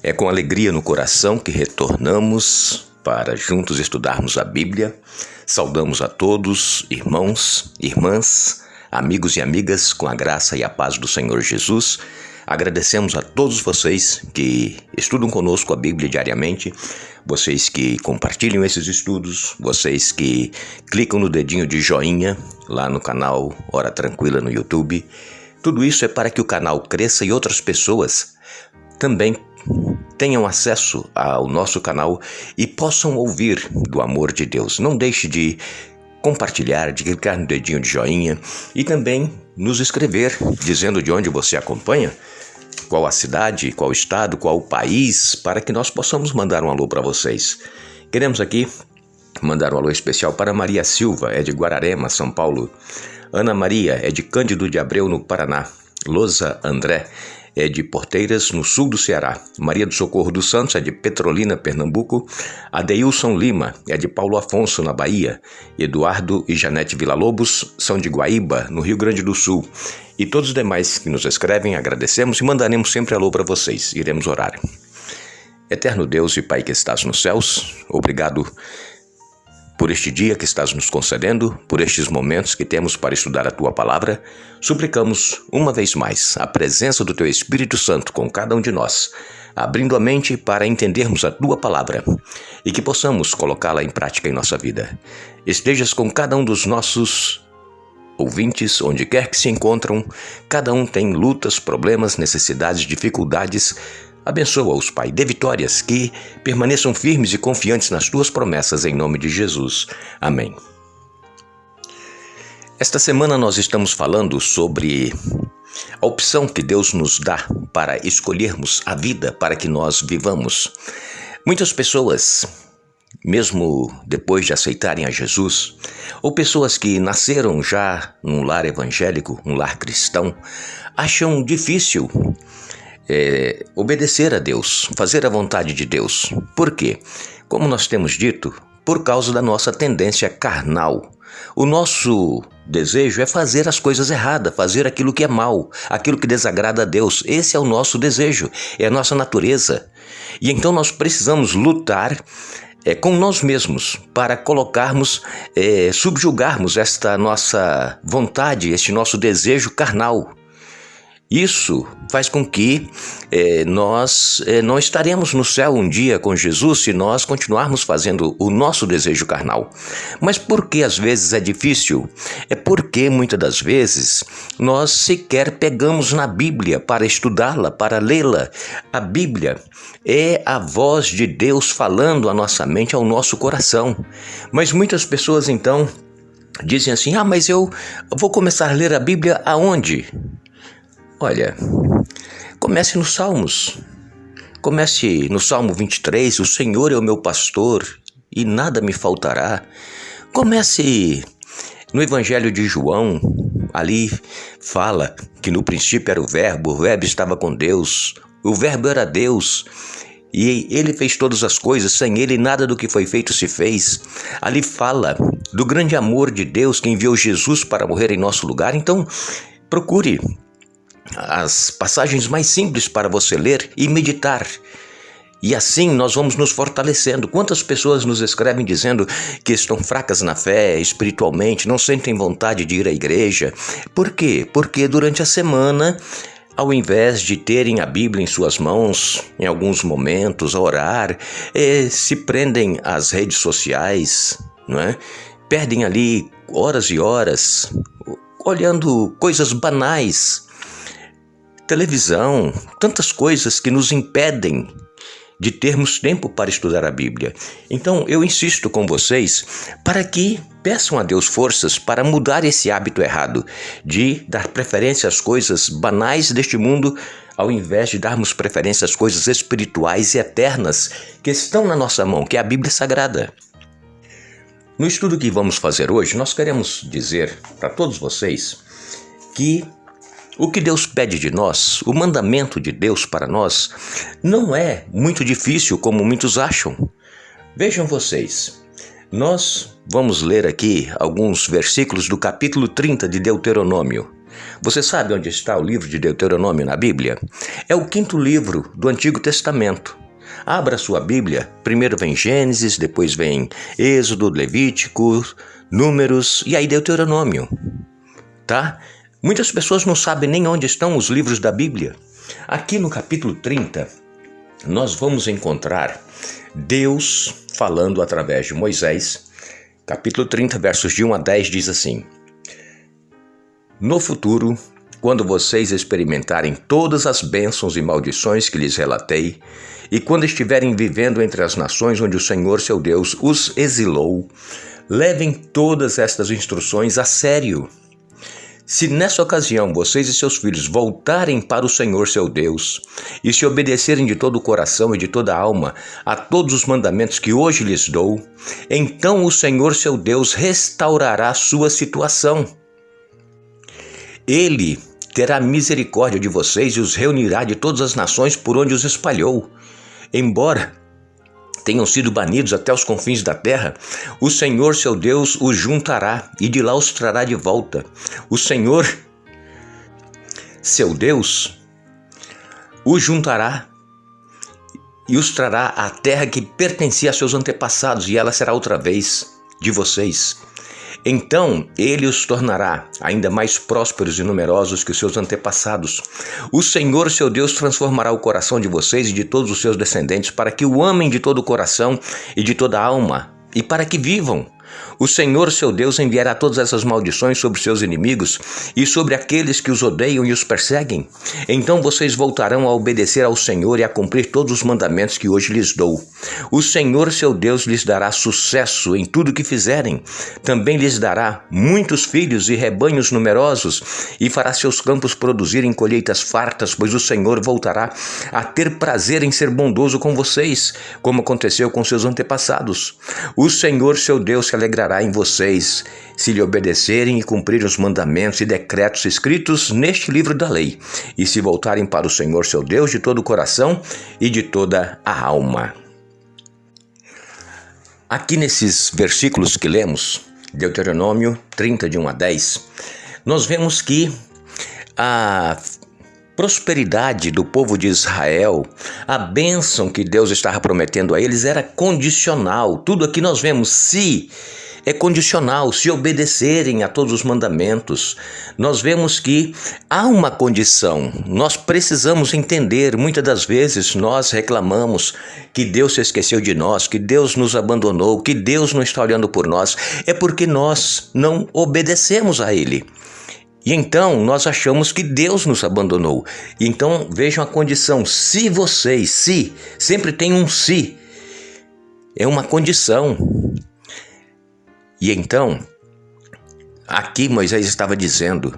É com alegria no coração que retornamos para juntos estudarmos a Bíblia. Saudamos a todos, irmãos, irmãs, amigos e amigas, com a graça e a paz do Senhor Jesus. Agradecemos a todos vocês que estudam conosco a Bíblia diariamente, vocês que compartilham esses estudos, vocês que clicam no dedinho de joinha lá no canal Hora Tranquila no YouTube. Tudo isso é para que o canal cresça e outras pessoas também tenham acesso ao nosso canal e possam ouvir do amor de Deus. Não deixe de compartilhar, de clicar no dedinho de joinha e também nos escrever dizendo de onde você acompanha, qual a cidade, qual o estado, qual o país, para que nós possamos mandar um alô para vocês. Queremos aqui mandar um alô especial para Maria Silva, é de Guararema, São Paulo. Ana Maria é de Cândido de Abreu, no Paraná. Loza André é de Porteiras, no sul do Ceará. Maria do Socorro dos Santos é de Petrolina, Pernambuco. Adeilson Lima é de Paulo Afonso, na Bahia. Eduardo e Janete Villa-Lobos são de Guaíba, no Rio Grande do Sul. E todos os demais que nos escrevem, agradecemos e mandaremos sempre alô para vocês. Iremos orar. Eterno Deus e Pai que estás nos céus, obrigado por este dia que estás nos concedendo, por estes momentos que temos para estudar a Tua Palavra. Suplicamos uma vez mais a presença do Teu Espírito Santo com cada um de nós, abrindo a mente para entendermos a Tua Palavra e que possamos colocá-la em prática em nossa vida. Estejas com cada um dos nossos ouvintes, onde quer que se encontram. Cada um tem lutas, problemas, necessidades, dificuldades. Abençoa-os, Pai, dê vitórias, que permaneçam firmes e confiantes nas Tuas promessas, em nome de Jesus. Amém. Esta semana nós estamos falando sobre a opção que Deus nos dá para escolhermos a vida para que nós vivamos. Muitas pessoas, mesmo depois de aceitarem a Jesus, ou pessoas que nasceram já num lar evangélico, um lar cristão, acham difícil obedecer a Deus, fazer a vontade de Deus. Por quê? Como nós temos dito, por causa da nossa tendência carnal. O nosso desejo é fazer as coisas erradas, fazer aquilo que é mal, aquilo que desagrada a Deus. Esse é o nosso desejo, é a nossa natureza. E então nós precisamos lutar com nós mesmos para colocarmos, subjugarmos esta nossa vontade, este nosso desejo carnal. Isso faz com que nós não estaremos no céu um dia com Jesus se nós continuarmos fazendo o nosso desejo carnal. Mas por que às vezes é difícil? É porque muitas das vezes nós sequer pegamos na Bíblia para estudá-la, para lê-la. A Bíblia é a voz de Deus falando à nossa mente, ao nosso coração. Mas muitas pessoas então dizem assim: mas eu vou começar a ler a Bíblia aonde? Olha, comece nos Salmos. Comece no Salmo 23, o Senhor é o meu pastor e nada me faltará. Comece no Evangelho de João, ali fala que no princípio era o Verbo estava com Deus, o Verbo era Deus. E Ele fez todas as coisas, sem Ele nada do que foi feito se fez. Ali fala do grande amor de Deus que enviou Jesus para morrer em nosso lugar. Então, procure as passagens mais simples para você ler e meditar. E assim nós vamos nos fortalecendo. Quantas pessoas nos escrevem dizendo que estão fracas na fé, espiritualmente, não sentem vontade de ir à igreja. Por quê? Porque durante a semana, ao invés de terem a Bíblia em suas mãos, em alguns momentos, a orar, se prendem às redes sociais, não é? Perdem ali horas e horas, olhando coisas banais, televisão, tantas coisas que nos impedem de termos tempo para estudar a Bíblia. Então eu insisto com vocês para que peçam a Deus forças para mudar esse hábito errado de dar preferência às coisas banais deste mundo, ao invés de darmos preferência às coisas espirituais e eternas que estão na nossa mão, que é a Bíblia Sagrada. No estudo que vamos fazer hoje, nós queremos dizer para todos vocês que o que Deus pede de nós, o mandamento de Deus para nós, não é muito difícil como muitos acham. Vejam vocês, nós vamos ler aqui alguns versículos do capítulo 30 de Deuteronômio. Você sabe onde está o livro de Deuteronômio na Bíblia? É o 5º livro do Antigo Testamento. Abra sua Bíblia, primeiro vem Gênesis, depois vem Êxodo, Levítico, Números e aí Deuteronômio, tá? Muitas pessoas não sabem nem onde estão os livros da Bíblia. Aqui no capítulo 30, nós vamos encontrar Deus falando através de Moisés. Capítulo 30, versos de 1 a 10 diz assim: No futuro, quando vocês experimentarem todas as bênçãos e maldições que lhes relatei, e quando estiverem vivendo entre as nações onde o Senhor seu Deus os exilou, levem todas estas instruções a sério. Se nessa ocasião vocês e seus filhos voltarem para o Senhor seu Deus e se obedecerem de todo o coração e de toda a alma a todos os mandamentos que hoje lhes dou, então o Senhor seu Deus restaurará sua situação. Ele terá misericórdia de vocês e os reunirá de todas as nações por onde os espalhou. Embora tenham sido banidos até os confins da terra, o Senhor seu Deus os juntará e de lá os trará de volta. O Senhor seu Deus os juntará e os trará à terra que pertencia a seus antepassados, e ela será outra vez de vocês. Então ele os tornará ainda mais prósperos e numerosos que os seus antepassados. O Senhor seu Deus transformará o coração de vocês e de todos os seus descendentes para que o amem de todo o coração e de toda a alma e para que vivam. O Senhor seu Deus enviará todas essas maldições sobre seus inimigos e sobre aqueles que os odeiam e os perseguem. Então vocês voltarão a obedecer ao Senhor e a cumprir todos os mandamentos que hoje lhes dou. O Senhor seu Deus lhes dará sucesso em tudo que fizerem. Também lhes dará muitos filhos e rebanhos numerosos e fará seus campos produzirem colheitas fartas, pois o Senhor voltará a ter prazer em ser bondoso com vocês, como aconteceu com seus antepassados. O Senhor seu Deus se alegrará em vocês, se lhe obedecerem e cumprirem os mandamentos e decretos escritos neste livro da lei, e se voltarem para o Senhor seu Deus de todo o coração e de toda a alma. Aqui nesses versículos que lemos, Deuteronômio 30, de 1 a 10, nós vemos que a prosperidade do povo de Israel, a bênção que Deus estava prometendo a eles era condicional. Tudo aqui nós vemos, se é condicional, se obedecerem a todos os mandamentos. Nós vemos que há uma condição, nós precisamos entender. Muitas das vezes nós reclamamos que Deus se esqueceu de nós, que Deus nos abandonou, que Deus não está olhando por nós. É porque nós não obedecemos a Ele. E então nós achamos que Deus nos abandonou. E então vejam a condição, se vocês, se, sempre tem um se, é uma condição. E então, aqui Moisés estava dizendo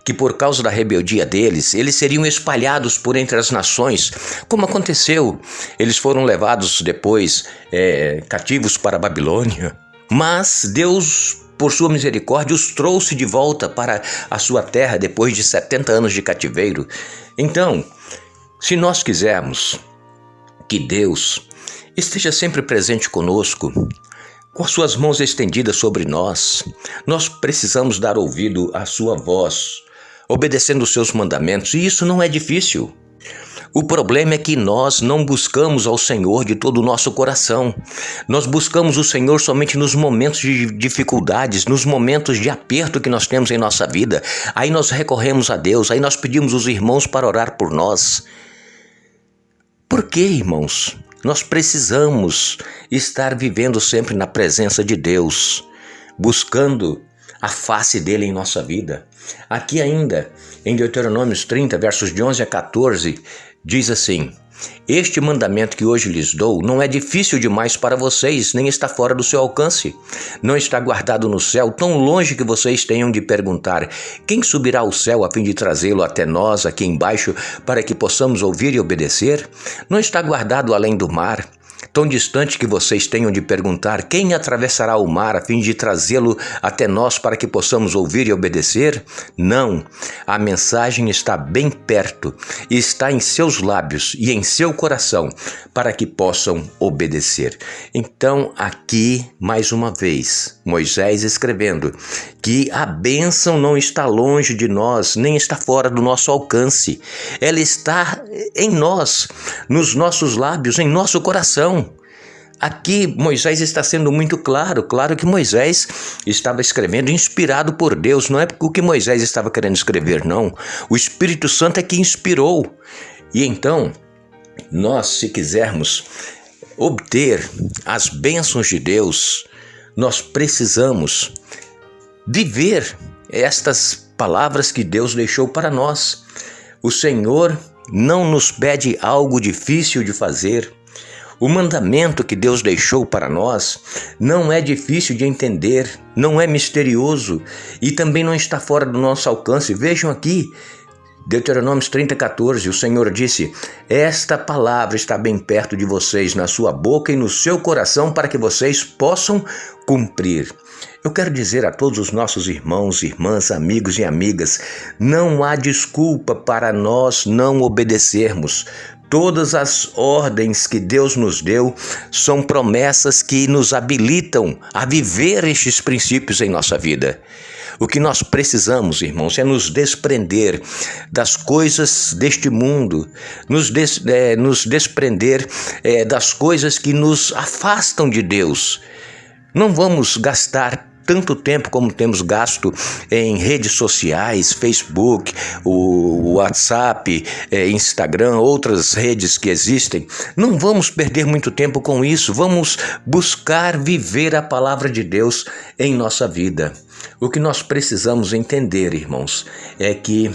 que por causa da rebeldia deles, eles seriam espalhados por entre as nações, como aconteceu. Eles foram levados depois cativos para a Babilônia, mas Deus, por sua misericórdia, os trouxe de volta para a sua terra depois de 70 anos de cativeiro. Então, se nós quisermos que Deus esteja sempre presente conosco, com as suas mãos estendidas sobre nós, nós precisamos dar ouvido à sua voz, obedecendo os seus mandamentos, e isso não é difícil. O problema é que nós não buscamos ao Senhor de todo o nosso coração. Nós buscamos o Senhor somente nos momentos de dificuldades, nos momentos de aperto que nós temos em nossa vida. Aí nós recorremos a Deus, aí nós pedimos os irmãos para orar por nós. Por quê, irmãos? Nós precisamos estar vivendo sempre na presença de Deus, buscando a face dele em nossa vida. Aqui ainda, em Deuteronômio 30, versos de 11 a 14, diz assim: Este mandamento que hoje lhes dou não é difícil demais para vocês, nem está fora do seu alcance. Não está guardado no céu, tão longe que vocês tenham de perguntar: quem subirá ao céu a fim de trazê-lo até nós aqui embaixo, para que possamos ouvir e obedecer? Não está guardado além do mar, tão distante que vocês tenham de perguntar: quem atravessará o mar a fim de trazê-lo até nós para que possamos ouvir e obedecer? Não, a mensagem está bem perto, está em seus lábios e em seu coração, para que possam obedecer. Então, aqui, mais uma vez, Moisés escrevendo que a bênção não está longe de nós, nem está fora do nosso alcance. Ela está em nós, nos nossos lábios, em nosso coração. Aqui Moisés está sendo muito claro que Moisés estava escrevendo inspirado por Deus, não é o que Moisés estava querendo escrever, não. O Espírito Santo é que inspirou. E então, nós, se quisermos obter as bênçãos de Deus, nós precisamos viver estas palavras que Deus deixou para nós. O Senhor não nos pede algo difícil de fazer. O mandamento que Deus deixou para nós não é difícil de entender, não é misterioso e também não está fora do nosso alcance. Vejam aqui, Deuteronômio 30:14, o Senhor disse: esta palavra está bem perto de vocês, na sua boca e no seu coração, para que vocês possam cumprir. Eu quero dizer a todos os nossos irmãos, irmãs, amigos e amigas, não há desculpa para nós não obedecermos. Todas as ordens que Deus nos deu são promessas que nos habilitam a viver estes princípios em nossa vida. O que nós precisamos, irmãos, é nos desprender das coisas deste mundo, nos desprender das coisas que nos afastam de Deus. Não vamos gastar tanto tempo como temos gasto em redes sociais, Facebook, o WhatsApp, Instagram, outras redes que existem. Não vamos perder muito tempo com isso. Vamos buscar viver a palavra de Deus em nossa vida. O que nós precisamos entender, irmãos, é que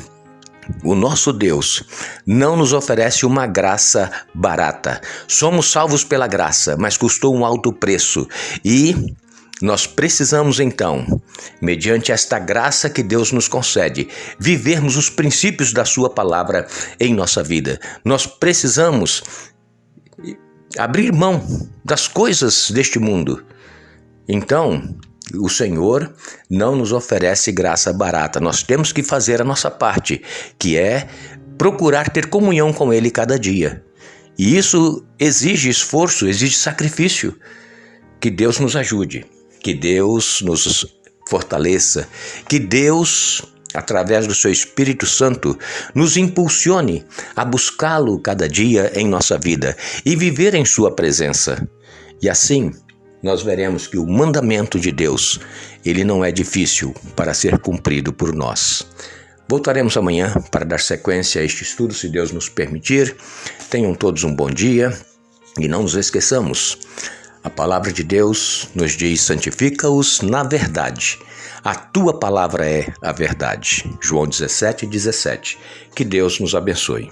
o nosso Deus não nos oferece uma graça barata. Somos salvos pela graça, mas custou um alto preço. E nós precisamos então, mediante esta graça que Deus nos concede, vivermos os princípios da sua palavra em nossa vida. Nós precisamos abrir mão das coisas deste mundo. Então, o Senhor não nos oferece graça barata. Nós temos que fazer a nossa parte, que é procurar ter comunhão com Ele cada dia. E isso exige esforço, exige sacrifício. Que Deus nos ajude. Que Deus nos fortaleça, que Deus, através do seu Espírito Santo, nos impulsione a buscá-lo cada dia em nossa vida e viver em sua presença. E assim, nós veremos que o mandamento de Deus, ele não é difícil para ser cumprido por nós. Voltaremos amanhã para dar sequência a este estudo, se Deus nos permitir. Tenham todos um bom dia e não nos esqueçamos. A palavra de Deus nos diz: santifica-os na verdade. A tua palavra é a verdade. João 17:17. Que Deus nos abençoe.